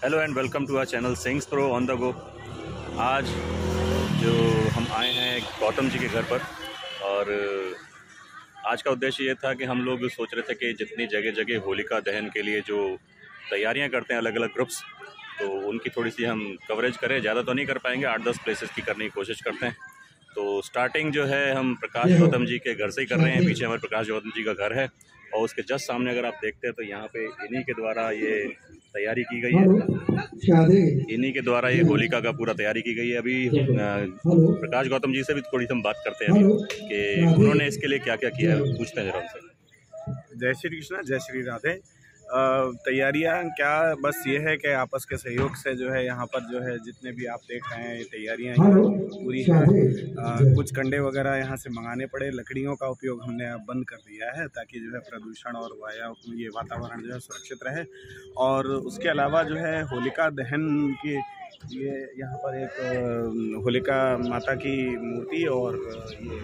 Hello and welcome to our channel sings pro on the go. आज जो हम आए हैं गौतम जी के घर पर, और आज का उद्देश्य ये था कि हम लोग सोच रहे थे कि जितनी जगह जगह होलिका दहन के लिए जो तैयारियां करते हैं अलग अलग ग्रुप्स, तो उनकी थोड़ी सी हम कवरेज करें। ज़्यादा तो नहीं कर पाएंगे, 8-10 प्लेसेस की करने की कोशिश करते हैं। तो स्टार्टिंग जो है हम प्रकाश गौतम जी के घर से ही कर रहे हैं। पीछे हमारे प्रकाश गौतम जी का घर है और उसके जस्ट सामने अगर आप देखते हैं तो यहाँ पे इन्हीं के द्वारा ये तैयारी की गई है। इन्हीं के द्वारा ये होलिका का पूरा तैयारी की गई है। अभी प्रकाश गौतम जी से भी थोड़ी सी हम बात करते हैं कि उन्होंने इसके लिए क्या क्या किया है, पूछते हैं जरा उनसे। जय श्री कृष्णा, जय श्री राधे। तैयारियां क्या, बस ये है कि आपस के सहयोग से जो है यहाँ पर जो है जितने भी आप देख रहे हैं ये तैयारियां पूरी हैं। कुछ कंडे वगैरह यहाँ से मंगाने पड़े, लकड़ियों का उपयोग हमने अब बंद कर दिया है ताकि जो है प्रदूषण और ये वातावरण जो है सुरक्षित रहे। और उसके अलावा जो है होलिका दहन की ये यहाँ पर एक होलिका माता की मूर्ति और ये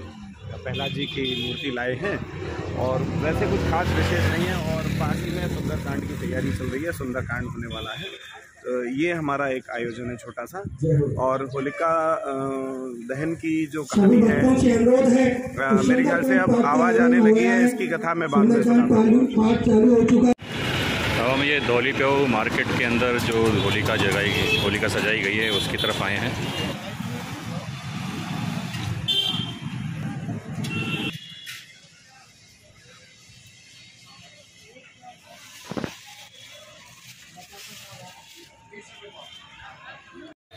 प्रहलाद जी की मूर्ति लाए हैं, और वैसे कुछ खास विशेष नहीं है। और पास ही में सुंदरकांड की तैयारी चल रही है, सुंदरकांड होने वाला है। तो ये हमारा एक आयोजन है छोटा सा। और होलिका दहन की जो कहानी है, मेरे ख्याल से अब आवाज़ आने लगी है, इसकी कथा मैं बाद में सुनाऊंगा। अब हम ये धौलीप्यो मार्केट के अंदर जो होलिका सजाई गई है उसकी तरफ आए हैं।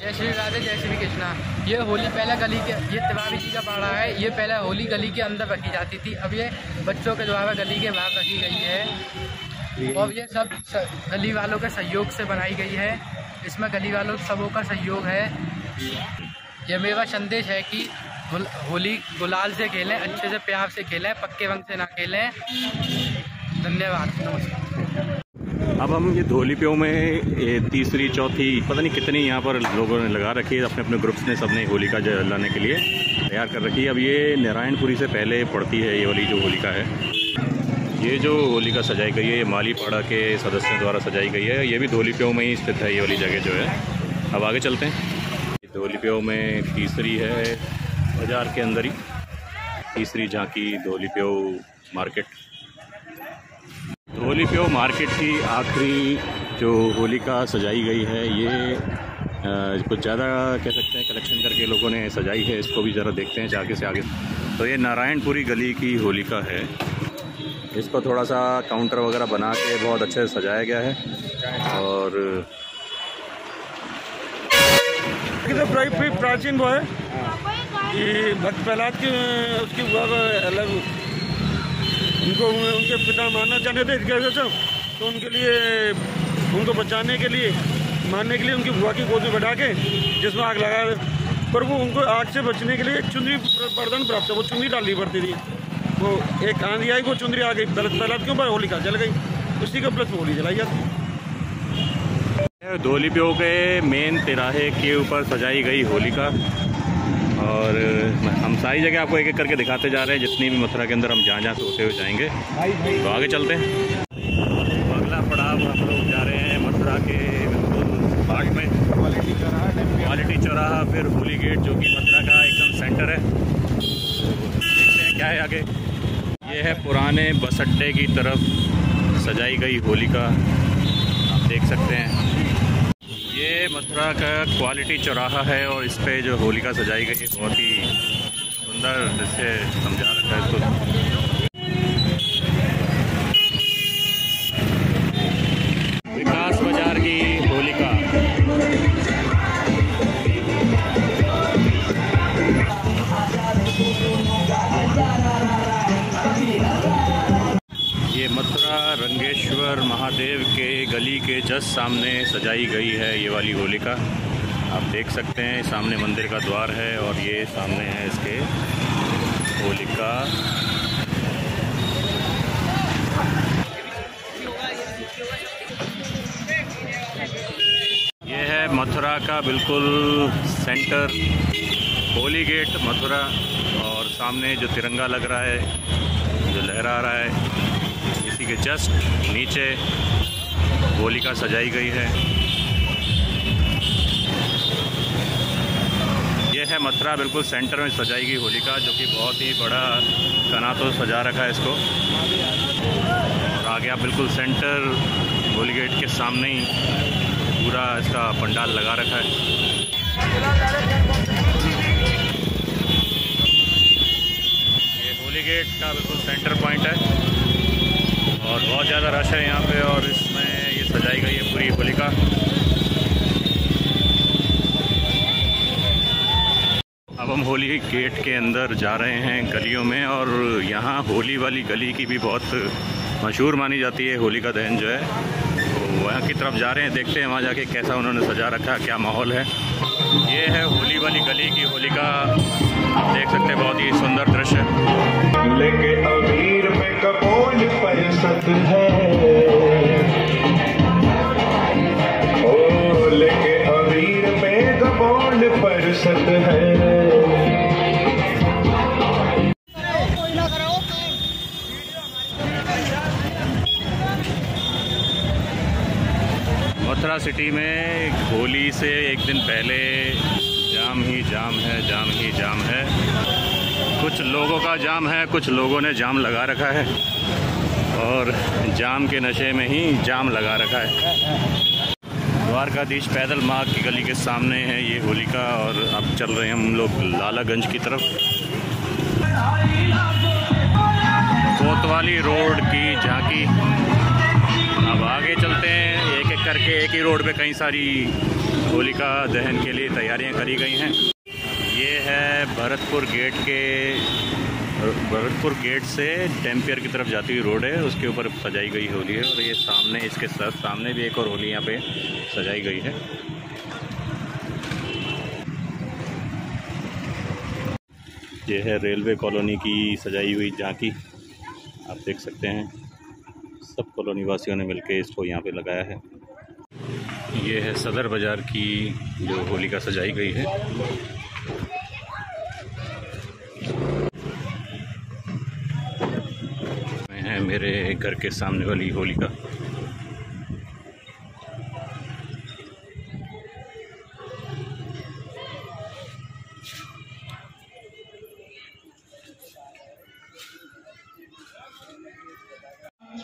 जय श्री राधे, जय श्री कृष्णा। ये होली पहले गली के, ये तिवारी जी का पाड़ा है। ये पहले होली गली के अंदर रखी जाती थी, अब ये बच्चों के द्वारा गली के बाहर रखी गई है। और ये सब गली वालों के सहयोग से बनाई गई है। इसमें गली वालों सबों का सहयोग है। ये मेरा संदेश है कि होली गुलाल से खेलें, अच्छे से प्यार से खेलें, पक्के रंग से ना खेलें। धन्यवाद, नमस्कार। अब हम ये धौलीप्यो में तीसरी चौथी पता नहीं कितनी यहाँ पर लोगों ने लगा रखी है, अपने अपने ग्रुप्स ने सबने होलिका जलाने के लिए तैयार कर रखी है। अब ये नारायणपुरी से पहले पड़ती है ये वाली जो होलिका है। ये जो होलिका सजाई गई है ये मालीपाड़ा के सदस्यों द्वारा सजाई गई है। ये भी धौलीप्यो में ही स्थित है ये वाली जगह जो है। अब आगे चलते हैं। धौलीप्यो में तीसरी है, बाज़ार के अंदर ही तीसरी झांकी धौलीप्यो मार्केट। धौलीप्यो मार्केट की आखिरी जो होलिका सजाई गई है, ये कुछ ज़्यादा कह सकते हैं कलेक्शन करके लोगों ने सजाई है। इसको भी ज़रा देखते हैं आगे से आगे। तो ये नारायणपुरी गली की होलिका है। इसको थोड़ा सा काउंटर वगैरह बना के बहुत अच्छे से सजाया गया है। और प्राचीन वो है कि भक्त प्रहलाद की उसकी अलग उनको उनके पिता मानना चाहते थे कैसे, तो उनके लिए उनको बचाने के लिए मारने के लिए उनकी बुआ की गोद में बैठा के जिसमें आग लगा, पर वो उनको आग से बचने के लिए एक चुंदरी वरदान प्राप्त है। वो चुंदरी डालनी पड़ती थी। वो एक आंधी आई, वो चुंदरी आ गई प्रहलाद के ऊपर, होलिका जल गई। उसी के प्लस होली जलाई जाती है। धौलीप्यो के मेन तिराहे के ऊपर सजाई गई होलिका, और हम सारी जगह आपको एक एक करके दिखाते जा रहे हैं, जितनी भी मथुरा के अंदर हम जहाँ जहाँ से होते हुए जाएंगे। तो आगे चलते हैं। तो अगला पड़ाव हम लोग जा रहे हैं मथुरा के बिल्कुल बाग में, क्वालिटी चौराहा, फिर होली गेट जो कि मथुरा का एकदम सेंटर है। देखते हैं क्या है आगे। ये है पुराने बस अड्डे की तरफ सजाई गई होलिका, आप देख सकते हैं। ये मथुरा का क्वालिटी चौराहा है और इस पे जो होलिका सजाई गई है बहुत ही सुंदर दृश्य समझा रखा है इसको। विकास बाजार की होलिका। ये मथुरा रंगेश्वर महादेव के गली के जस्ट सामने सजाई गई है ये वाली होलिका। आप देख सकते हैं सामने मंदिर का द्वार है और ये सामने है इसके होलिका। ये है मथुरा का बिल्कुल सेंटर, होली गेट मथुरा, और सामने जो तिरंगा लग रहा है, जो लहरा रहा है, इसी के जस्ट नीचे होलिका सजाई गई है। है मथुरा, बिल्कुल सेंटर में सजाई गई होलिका, जो कि बहुत ही बड़ा कना तो सजा रखा है इसको। और आगे आप बिल्कुल सेंटर होली गेट के सामने ही पूरा इसका पंडाल लगा रखा है। ये होली गेट का बिल्कुल सेंटर पॉइंट है और बहुत ज़्यादा रश है यहाँ पे, और इसमें ये सजाई गई है पूरी होलिका। अब हम होली गेट के अंदर जा रहे हैं गलियों में, और यहाँ होली वाली गली की भी बहुत मशहूर मानी जाती है होलिका दहन जो है, तो वहाँ की तरफ जा रहे हैं। देखते हैं वहाँ जाके कैसा उन्होंने सजा रखा है, क्या माहौल है। ये है होली वाली गली की होलिका, आप देख सकते हैं, बहुत ही सुंदर दृश्य लेके अबीर में कपोल परसत है, ओ लेके अबीर में कपोल परसत है। मथुरा सिटी में होली से एक दिन पहले जाम ही जाम है, जाम ही जाम है। कुछ लोगों का जाम है, कुछ लोगों ने जाम लगा रखा है, और जाम के नशे में ही जाम लगा रखा है। द्वारकाधीश पैदल मार्ग की गली के सामने है ये होलिका, और अब चल रहे हैं हम लोग लालागंज की तरफ। कोतवाली रोड की झांकी। अब आगे चलते हैं, एक एक करके एक ही रोड पे कई सारी होलिका दहन के लिए तैयारियां करी गई हैं। ये है भरतपुर गेट से टेम्पियर की तरफ जाती हुई रोड है, उसके ऊपर सजाई गई होली है। और ये सामने, इसके सामने भी एक और होली यहाँ पे सजाई गई है। ये है रेलवे कॉलोनी की सजाई हुई झांकी, आप देख सकते हैं। सब कॉलोनी वासियों ने मिलकर इसको यहाँ पे लगाया है। ये है सदर बाज़ार की जो होलिका सजाई गई है। है मेरे घर के सामने वाली होलिका।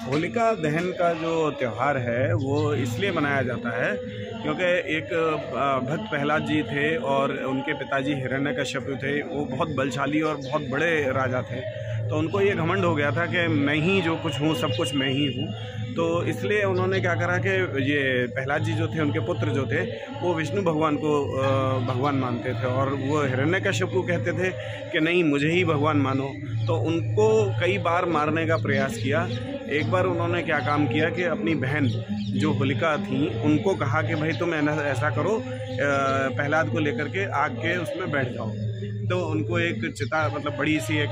होलिका दहन का जो त्यौहार है वो इसलिए मनाया जाता है क्योंकि एक भक्त प्रहलाद जी थे और उनके पिताजी हिरण्यकश्यप थे। वो बहुत बलशाली और बहुत बड़े राजा थे, तो उनको ये घमंड हो गया था कि मैं ही जो कुछ हूँ, सब कुछ मैं ही हूँ। तो इसलिए उन्होंने क्या करा कि ये प्रहलाद जी जो थे, उनके पुत्र जो थे, वो विष्णु भगवान को भगवान मानते थे, और वो हिरण्यकश्यप को कहते थे कि नहीं, मुझे ही भगवान मानो। तो उनको कई बार मारने का प्रयास किया। एक बार उन्होंने क्या काम किया कि अपनी बहन जो होलिका थी, उनको कहा कि भाई तुम ऐसा करो, प्रहलाद को लेकर के आग के उसमें बैठ जाओ। तो उनको एक चिता, मतलब बड़ी सी एक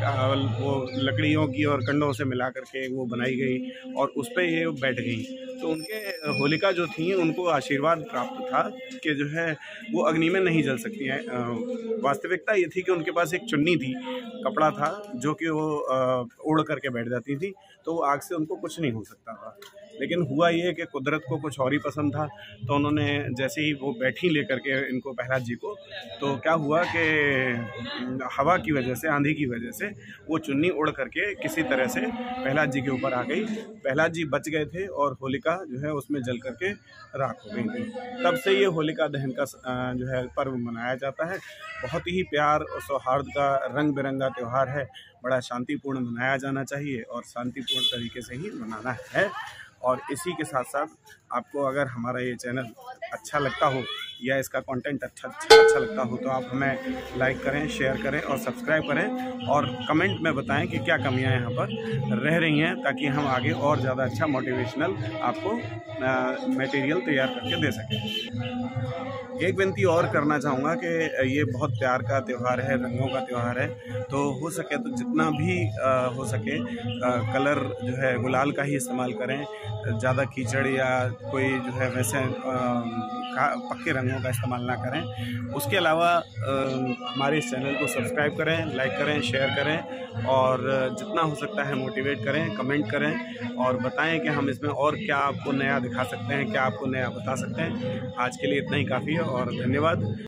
वो लकड़ियों की और कंडों से मिला करके वो बनाई गई, और उस पर ये बैठ गई। तो उनके होलिका जो थी, उनको आशीर्वाद प्राप्त था कि जो है वो अग्नि में नहीं जल सकती हैं। वास्तविकता ये थी कि उनके पास एक चुन्नी थी, कपड़ा था, जो कि वो उड़ करके बैठ जाती थी, तो आग से उनको कुछ नहीं हो सकता था। लेकिन हुआ ये कि कुदरत को कुछ और ही पसंद था, तो उन्होंने जैसे ही वो बैठी लेकर के इनको, प्रहलाद जी को, तो क्या हुआ कि हवा की वजह से, आंधी की वजह से वो चुन्नी उड़ करके किसी तरह से प्रहलाद जी के ऊपर आ गई। प्रहलाद जी बच गए थे और होलिका जो है उसमें जल करके राख हो गई थी। तब से ये होलिका दहन का जो है पर्व मनाया जाता है। बहुत ही प्यार और सौहार्द का रंग बिरंगा त्यौहार है। बड़ा शांतिपूर्ण मनाया जाना चाहिए और शांतिपूर्ण तरीके से ही मनाना है। और इसी के साथ साथ आपको अगर हमारा ये चैनल अच्छा लगता हो या इसका कंटेंट अच्छा लगता हो, तो आप हमें लाइक करें, शेयर करें और सब्सक्राइब करें, और कमेंट में बताएं कि क्या कमियां यहाँ पर रह रही हैं, ताकि हम आगे और ज़्यादा अच्छा मोटिवेशनल आपको मटेरियल तैयार करके दे सकें। एक विनती और करना चाहूँगा कि ये बहुत प्यार का त्यौहार है, रंगों का त्यौहार है, तो हो सके तो जितना भी हो सके कलर जो है गुलाल का ही इस्तेमाल करें। ज़्यादा कीचड़ या कोई जो है वैसे पक्के रंगों का इस्तेमाल ना करें। उसके अलावा हमारे इस चैनल को सब्सक्राइब करें, लाइक करें, शेयर करें, और जितना हो सकता है मोटिवेट करें, कमेंट करें और बताएं कि हम इसमें और क्या आपको नया दिखा सकते हैं, क्या आपको नया बता सकते हैं। आज के लिए इतना ही काफ़ी है और धन्यवाद।